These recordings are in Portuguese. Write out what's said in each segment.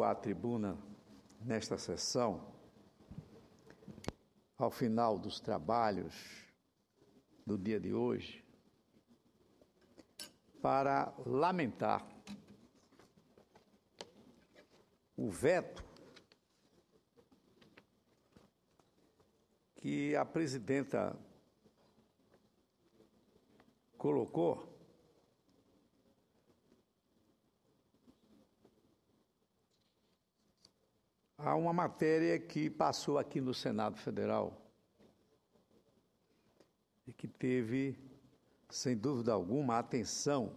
À tribuna nesta sessão, ao final dos trabalhos do dia de hoje, para lamentar o veto que a presidenta colocou a uma matéria que passou aqui no Senado Federal e que teve, sem dúvida alguma, a atenção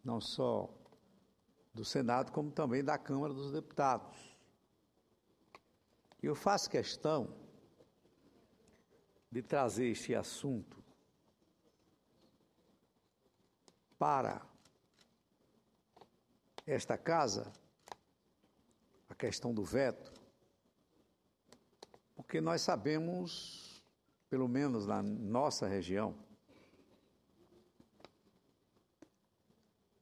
não só do Senado, como também da Câmara dos Deputados. Eu faço questão de trazer este assunto para esta casa, a questão do veto, porque nós sabemos, pelo menos na nossa região,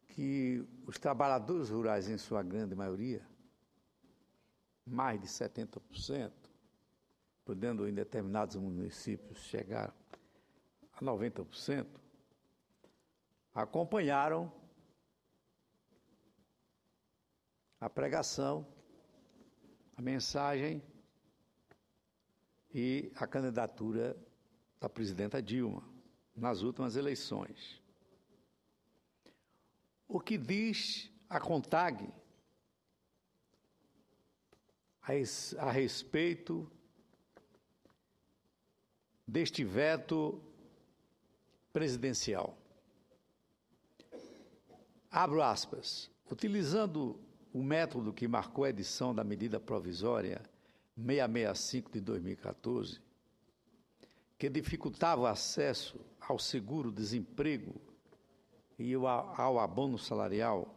que os trabalhadores rurais, em sua grande maioria, mais de 70%, podendo em determinados municípios chegar a 90%, acompanharam a pregação, a mensagem e a candidatura da presidenta Dilma nas últimas eleições. O que diz a CONTAG a respeito deste veto presidencial? Abro aspas. Utilizando o método que marcou a edição da medida provisória 665 de 2014, que dificultava o acesso ao seguro-desemprego e ao abono salarial,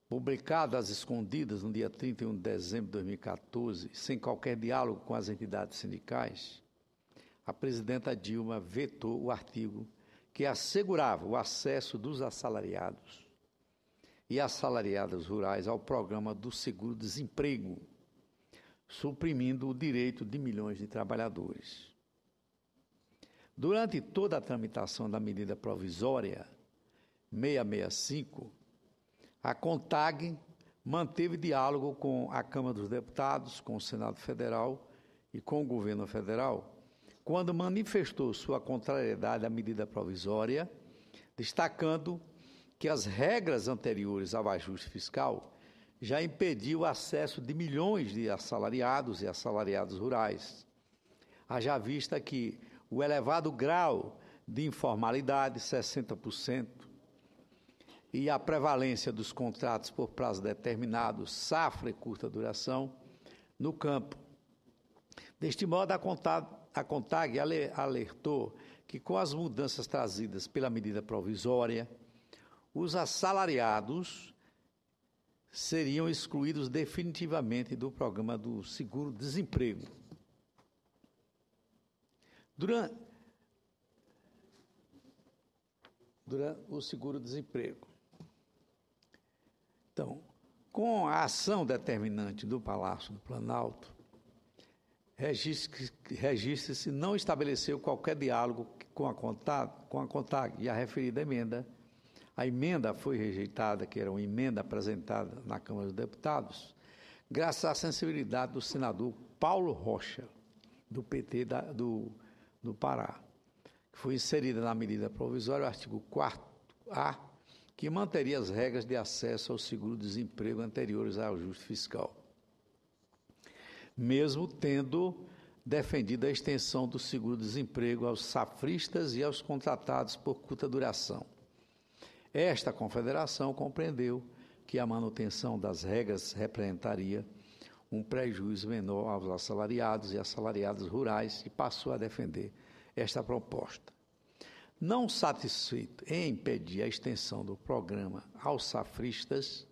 publicado às escondidas no dia 31 de dezembro de 2014, sem qualquer diálogo com as entidades sindicais, a presidenta Dilma vetou o artigo que assegurava o acesso dos assalariados e assalariadas rurais ao programa do seguro-desemprego, suprimindo o direito de milhões de trabalhadores. Durante toda a tramitação da medida provisória 665, a CONTAG manteve diálogo com a Câmara dos Deputados, com o Senado Federal e com o Governo Federal, quando manifestou sua contrariedade à medida provisória, destacando que as regras anteriores ao ajuste fiscal já impediam o acesso de milhões de assalariados e assalariadas rurais. Haja vista que o elevado grau de informalidade, 60%, e a prevalência dos contratos por prazo determinado, safra e curta duração, no campo. Deste modo, a CONTAG alertou que, com as mudanças trazidas pela medida provisória, os assalariados seriam excluídos definitivamente do programa do seguro-desemprego. Durante o seguro-desemprego. Então, com a ação determinante do Palácio do Planalto, registra-se não estabeleceu qualquer diálogo com a CONTAG e a referida emenda. A emenda foi rejeitada, que era uma emenda apresentada na Câmara dos Deputados, graças à sensibilidade do senador Paulo Rocha, do PT do Pará, que foi inserida na medida provisória o artigo 4º-A, que manteria as regras de acesso ao seguro-desemprego anteriores ao ajuste fiscal, mesmo tendo defendido a extensão do seguro-desemprego aos safristas e aos contratados por curta duração. Esta confederação compreendeu que a manutenção das regras representaria um prejuízo menor aos assalariados e assalariadas rurais e passou a defender esta proposta. Não satisfeito em impedir a extensão do programa aos safristas,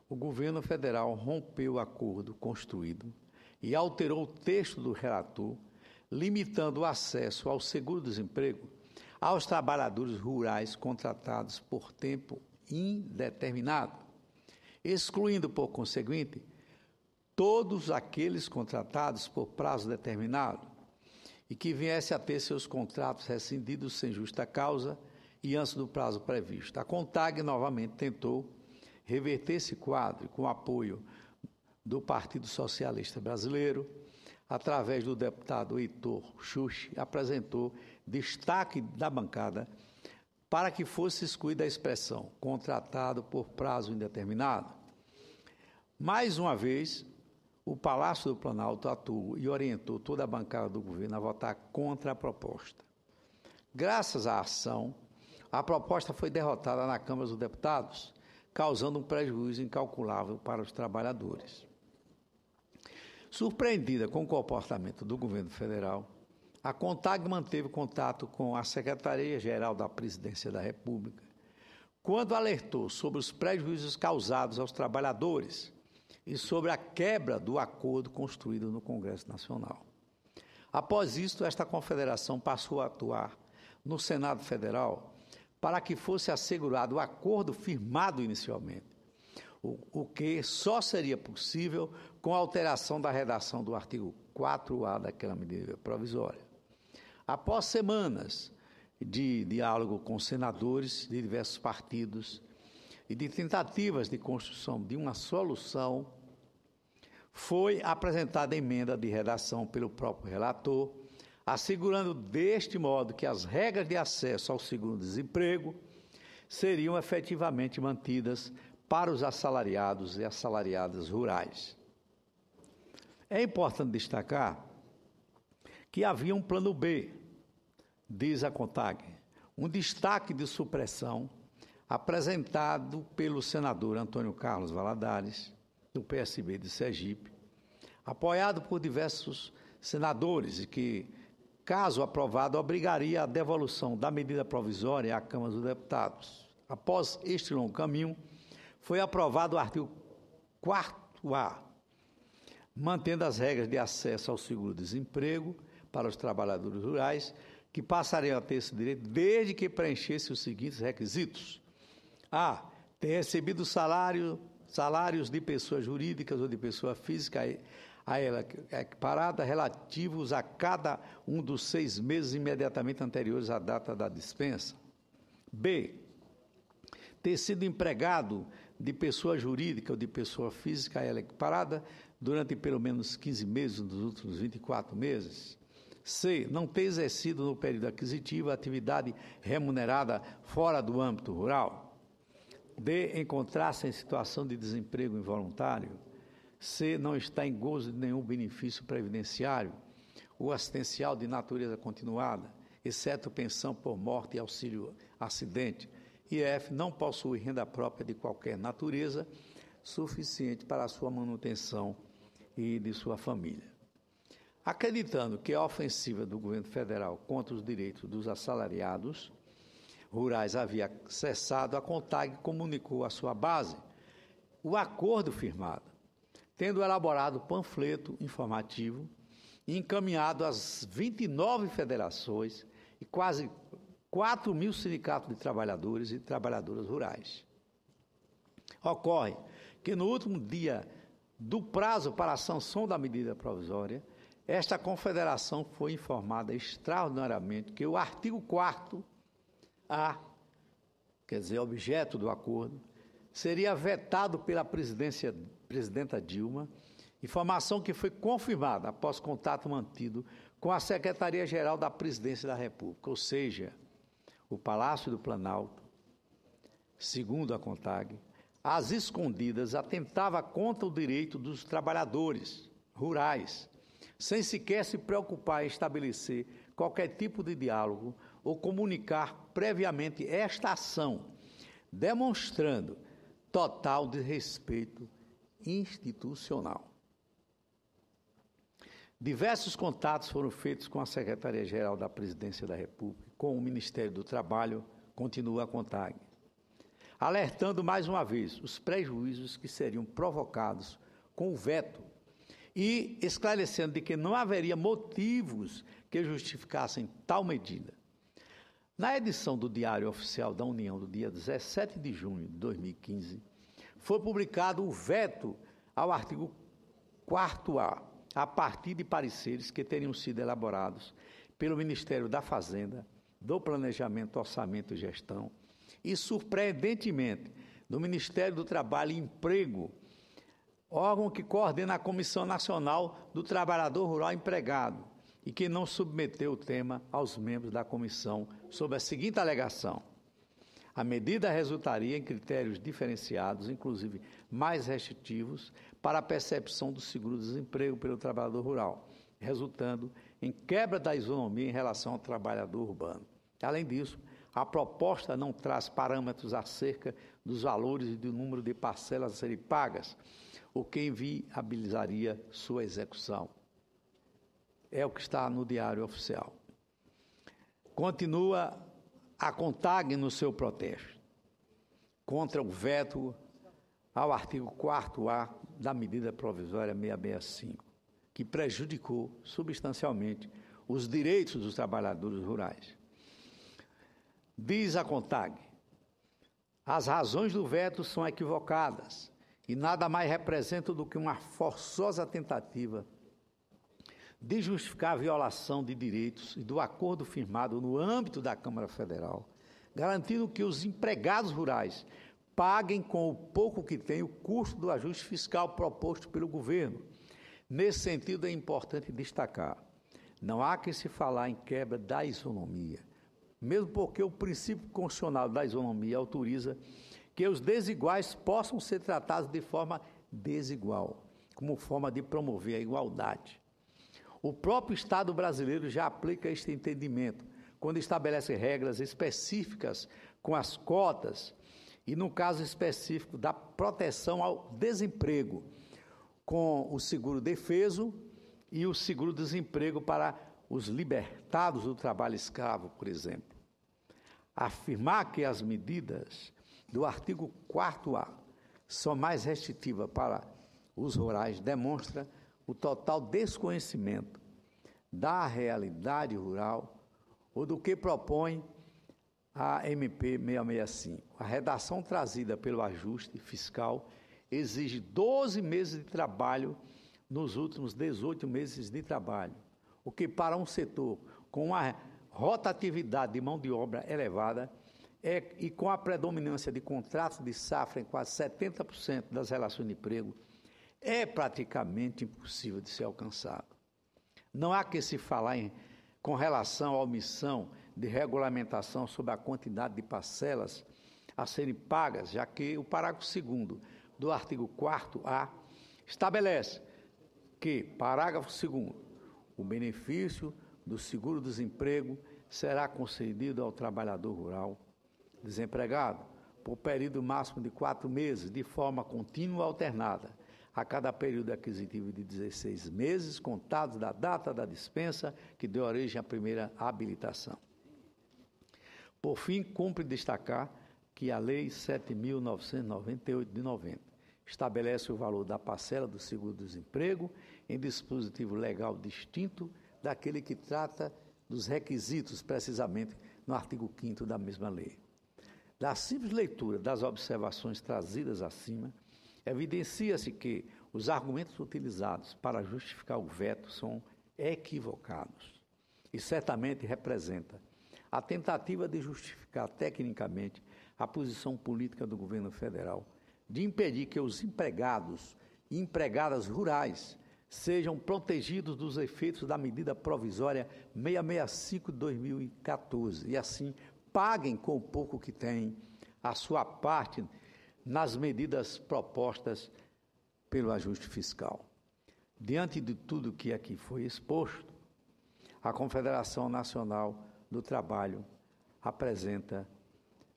o governo federal rompeu o acordo construído e alterou o texto do relator, limitando o acesso ao seguro-desemprego aos trabalhadores rurais contratados por tempo indeterminado. excluindo, por conseguinte, todos aqueles contratados por prazo determinado e que viesse a ter seus contratos rescindidos sem justa causa e antes do prazo previsto. A CONTAG novamente tentou reverter esse quadro com o apoio do Partido Socialista Brasileiro, através do deputado Heitor Schuch, apresentou destaque da bancada para que fosse excluída a expressão contratado por prazo indeterminado. Mais uma vez, o Palácio do Planalto atuou e orientou toda a bancada do governo a votar contra a proposta. Graças à ação, a proposta foi derrotada na Câmara dos Deputados, causando um prejuízo incalculável para os trabalhadores. Surpreendida com o comportamento do governo federal, a CONTAG manteve contato com a Secretaria-Geral da Presidência da República, quando alertou sobre os prejuízos causados aos trabalhadores e sobre a quebra do acordo construído no Congresso Nacional. Após isso, esta confederação passou a atuar no Senado Federal para que fosse assegurado o acordo firmado inicialmente, o que só seria possível com a alteração da redação do artigo 4A daquela medida provisória. Após semanas de diálogo com senadores de diversos partidos e de tentativas de construção de uma solução, foi apresentada emenda de redação pelo próprio relator, assegurando deste modo que as regras de acesso ao seguro-desemprego seriam efetivamente mantidas para os assalariados e assalariadas rurais. É importante destacar que havia um plano B, diz a CONTAG, um destaque de supressão apresentado pelo senador Antônio Carlos Valadares, do PSB de Sergipe, apoiado por diversos senadores e que, caso aprovado, obrigaria a devolução da medida provisória à Câmara dos Deputados. Após este longo caminho, foi aprovado o artigo 4A, mantendo as regras de acesso ao seguro-desemprego para os trabalhadores rurais, que passariam a ter esse direito desde que preenchessem os seguintes requisitos. A. Ter recebido salários de pessoas jurídicas ou de pessoa física a ela equiparada relativos a cada um dos 6 meses imediatamente anteriores à data da dispensa. B. Ter sido empregado de pessoa jurídica ou de pessoa física a ela equiparada durante pelo menos 15 meses dos últimos 24 meses. C. Não ter exercido no período aquisitivo atividade remunerada fora do âmbito rural. D. Encontrar-se em situação de desemprego involuntário. C. Não estar em gozo de nenhum benefício previdenciário ou assistencial de natureza continuada, exceto pensão por morte e auxílio acidente. E F. Não possui renda própria de qualquer natureza suficiente para a sua manutenção e de sua família. Acreditando que a ofensiva do governo federal contra os direitos dos assalariados rurais havia cessado, a CONTAG comunicou à sua base o acordo firmado, tendo elaborado panfleto informativo e encaminhado às 29 federações e quase 4 mil sindicatos de trabalhadores e trabalhadoras rurais. Ocorre que no último dia do prazo para a sanção da medida provisória, esta confederação foi informada extraordinariamente que o artigo 4A, quer dizer, objeto do acordo, seria vetado pela presidenta Dilma, informação que foi confirmada após contato mantido com a Secretaria-Geral da Presidência da República, ou seja, o Palácio do Planalto, segundo a CONTAG, às escondidas atentava contra o direito dos trabalhadores rurais, sem sequer se preocupar em estabelecer qualquer tipo de diálogo ou comunicar previamente esta ação, demonstrando total desrespeito institucional. Diversos contatos foram feitos com a Secretaria-Geral da Presidência da República, com o Ministério do Trabalho, continua a CONTAG, alertando mais uma vez os prejuízos que seriam provocados com o veto e esclarecendo de que não haveria motivos que justificassem tal medida. Na edição do Diário Oficial da União, do dia 17 de junho de 2015, foi publicado o veto ao artigo 4º a partir de pareceres que teriam sido elaborados pelo Ministério da Fazenda, do Planejamento, Orçamento e Gestão e, surpreendentemente, do Ministério do Trabalho e Emprego, órgão que coordena a Comissão Nacional do Trabalhador Rural Empregado e que não submeteu o tema aos membros da comissão sob a seguinte alegação: a medida resultaria em critérios diferenciados, inclusive mais restritivos, para a percepção do seguro-desemprego pelo trabalhador rural, resultando em quebra da isonomia em relação ao trabalhador urbano. Além disso, a proposta não traz parâmetros acerca dos valores e do número de parcelas a serem pagas, o que inviabilizaria sua execução. É o que está no Diário Oficial. Continua a CONTAG no seu protesto contra o veto ao artigo 4º da medida provisória 665, que prejudicou substancialmente os direitos dos trabalhadores rurais. Diz a CONTAG: as razões do veto são equivocadas e nada mais representam do que uma forçosa tentativa de justificar a violação de direitos e do acordo firmado no âmbito da Câmara Federal, garantindo que os empregados rurais paguem com o pouco que têm o custo do ajuste fiscal proposto pelo governo. Nesse sentido, é importante destacar: não há que se falar em quebra da isonomia, mesmo porque o princípio constitucional da isonomia autoriza que os desiguais possam ser tratados de forma desigual, como forma de promover a igualdade. O próprio Estado brasileiro já aplica este entendimento, quando estabelece regras específicas com as cotas e, no caso específico, da proteção ao desemprego, com o seguro-defeso e o seguro-desemprego para os libertados do trabalho escravo, por exemplo. Afirmar que as medidas do artigo 4º são mais restritivas para os rurais demonstra o total desconhecimento da realidade rural ou do que propõe a MP 665. A redação trazida pelo ajuste fiscal exige 12 meses de trabalho nos últimos 18 meses de trabalho, o que para um setor com uma rotatividade de mão de obra elevada e com a predominância de contratos de safra em quase 70% das relações de emprego, é praticamente impossível de ser alcançado. Não há que se falar com relação à omissão de regulamentação sobre a quantidade de parcelas a serem pagas, já que o parágrafo 2º do artigo 4º estabelece que, parágrafo 2º, o benefício do seguro-desemprego será concedido ao trabalhador rural desempregado por período máximo de 4 meses, de forma contínua alternada, a cada período aquisitivo de 16 meses, contados da data da dispensa que deu origem à primeira habilitação. Por fim, cumpre destacar que a Lei 7.998 de 90 estabelece o valor da parcela do seguro-desemprego em dispositivo legal distinto daquele que trata dos requisitos, precisamente no artigo 5º da mesma lei. Da simples leitura das observações trazidas acima, evidencia-se que os argumentos utilizados para justificar o veto são equivocados e certamente representa a tentativa de justificar tecnicamente a posição política do governo federal de impedir que os empregados e empregadas rurais sejam protegidos dos efeitos da medida provisória 665 de 2014 e assim paguem com o pouco que têm a sua parte nas medidas propostas pelo ajuste fiscal. Diante de tudo que aqui foi exposto, a Confederação Nacional do Trabalho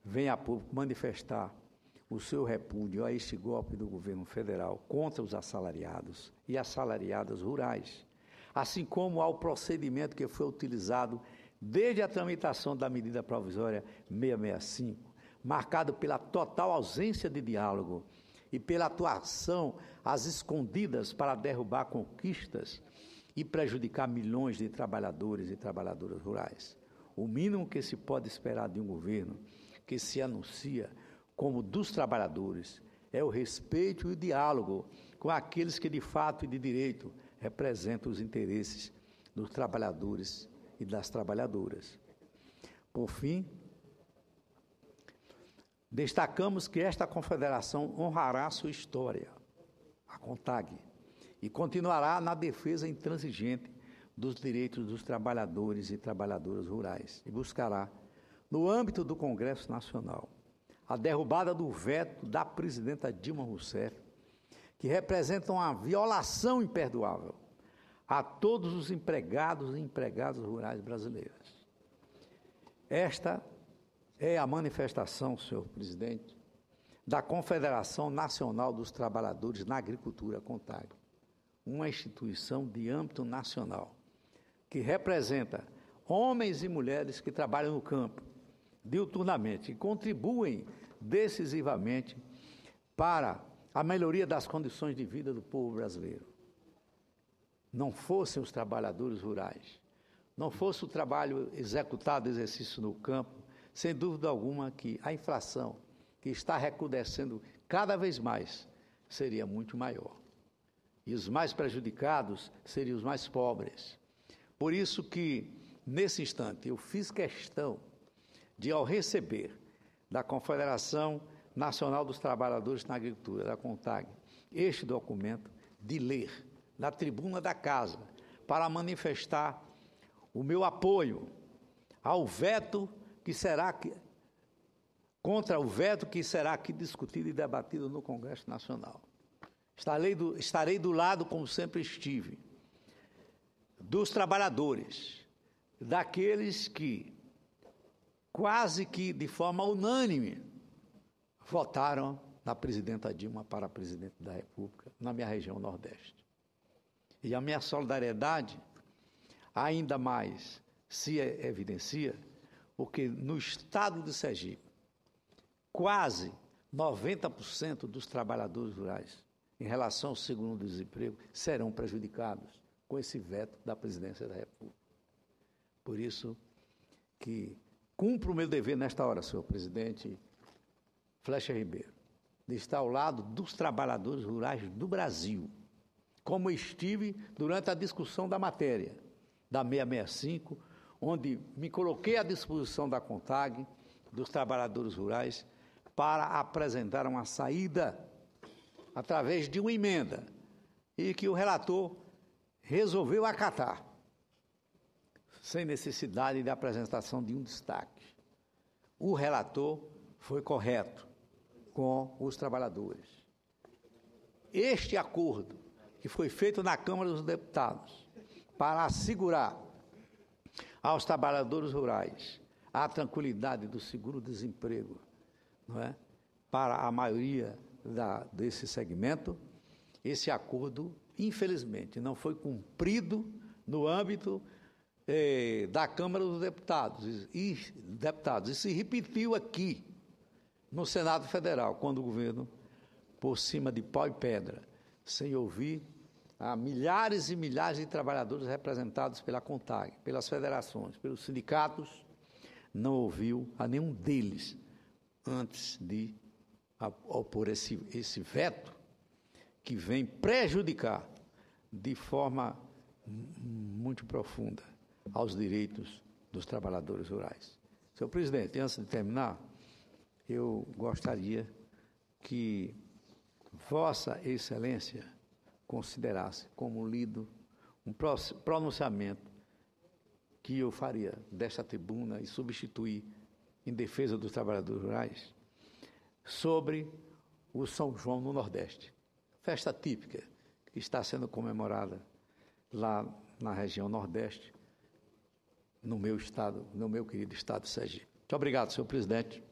vem a público manifestar o seu repúdio a este golpe do governo federal contra os assalariados e assalariadas rurais, assim como ao procedimento que foi utilizado desde a tramitação da medida provisória 665, marcado pela total ausência de diálogo e pela atuação às escondidas para derrubar conquistas e prejudicar milhões de trabalhadores e trabalhadoras rurais. O mínimo que se pode esperar de um governo que se anuncia como dos trabalhadores é o respeito e o diálogo com aqueles que, de fato e de direito, representam os interesses dos trabalhadores e das trabalhadoras. Por fim, destacamos que esta confederação honrará sua história, a CONTAG, e continuará na defesa intransigente dos direitos dos trabalhadores e trabalhadoras rurais e buscará, no âmbito do Congresso Nacional, a derrubada do veto da presidenta Dilma Rousseff, que representa uma violação imperdoável a todos os empregados e empregadas rurais brasileiros. Esta é a manifestação, senhor presidente, da Confederação Nacional dos Trabalhadores na Agricultura, CONTAG, uma instituição de âmbito nacional, que representa homens e mulheres que trabalham no campo, diuturnamente, e contribuem decisivamente para a melhoria das condições de vida do povo brasileiro. Não fossem os trabalhadores rurais, não fosse o trabalho executado, exercício no campo, sem dúvida alguma que a inflação, que está recrudescendo cada vez mais, seria muito maior. E os mais prejudicados seriam os mais pobres. Por isso que, nesse instante, eu fiz questão de, ao receber da Confederação Nacional dos Trabalhadores na Agricultura, da CONTAG, este documento, de ler na tribuna da casa, para manifestar o meu apoio ao veto contra o veto que será aqui discutido e debatido no Congresso Nacional. Estarei do lado, como sempre estive, dos trabalhadores, daqueles que, quase que de forma unânime, votaram na presidenta Dilma para presidente da República, na minha região Nordeste. E a minha solidariedade ainda mais se evidencia, porque no estado de Sergipe, quase 90% dos trabalhadores rurais, em relação ao seguro-desemprego, serão prejudicados com esse veto da presidência da República. Por isso que cumpro o meu dever nesta hora, senhor presidente Flecha Ribeiro, de estar ao lado dos trabalhadores rurais do Brasil, como estive durante a discussão da matéria da 665, onde me coloquei à disposição da CONTAG, dos trabalhadores rurais, para apresentar uma saída através de uma emenda, e que o relator resolveu acatar, sem necessidade de apresentação de um destaque. O relator foi correto com os trabalhadores. Este acordo que foi feito na Câmara dos Deputados para assegurar aos trabalhadores rurais a tranquilidade do seguro-desemprego, não é? Para a maioria desse segmento, esse acordo, infelizmente, não foi cumprido no âmbito da Câmara dos Deputados e se repetiu aqui no Senado Federal, quando o governo, por cima de pau e pedra, sem ouvir a milhares e milhares de trabalhadores representados pela CONTAG, pelas federações, pelos sindicatos, não ouviu a nenhum deles antes de opor esse veto que vem prejudicar de forma muito profunda aos direitos dos trabalhadores rurais. Senhor presidente, antes de terminar, eu gostaria que Vossa Excelência considerasse como lido um pronunciamento que eu faria desta tribuna e substituir em defesa dos trabalhadores rurais sobre o São João no Nordeste, festa típica que está sendo comemorada lá na região Nordeste, no meu estado, no meu querido estado de Sergipe. Muito obrigado, senhor presidente.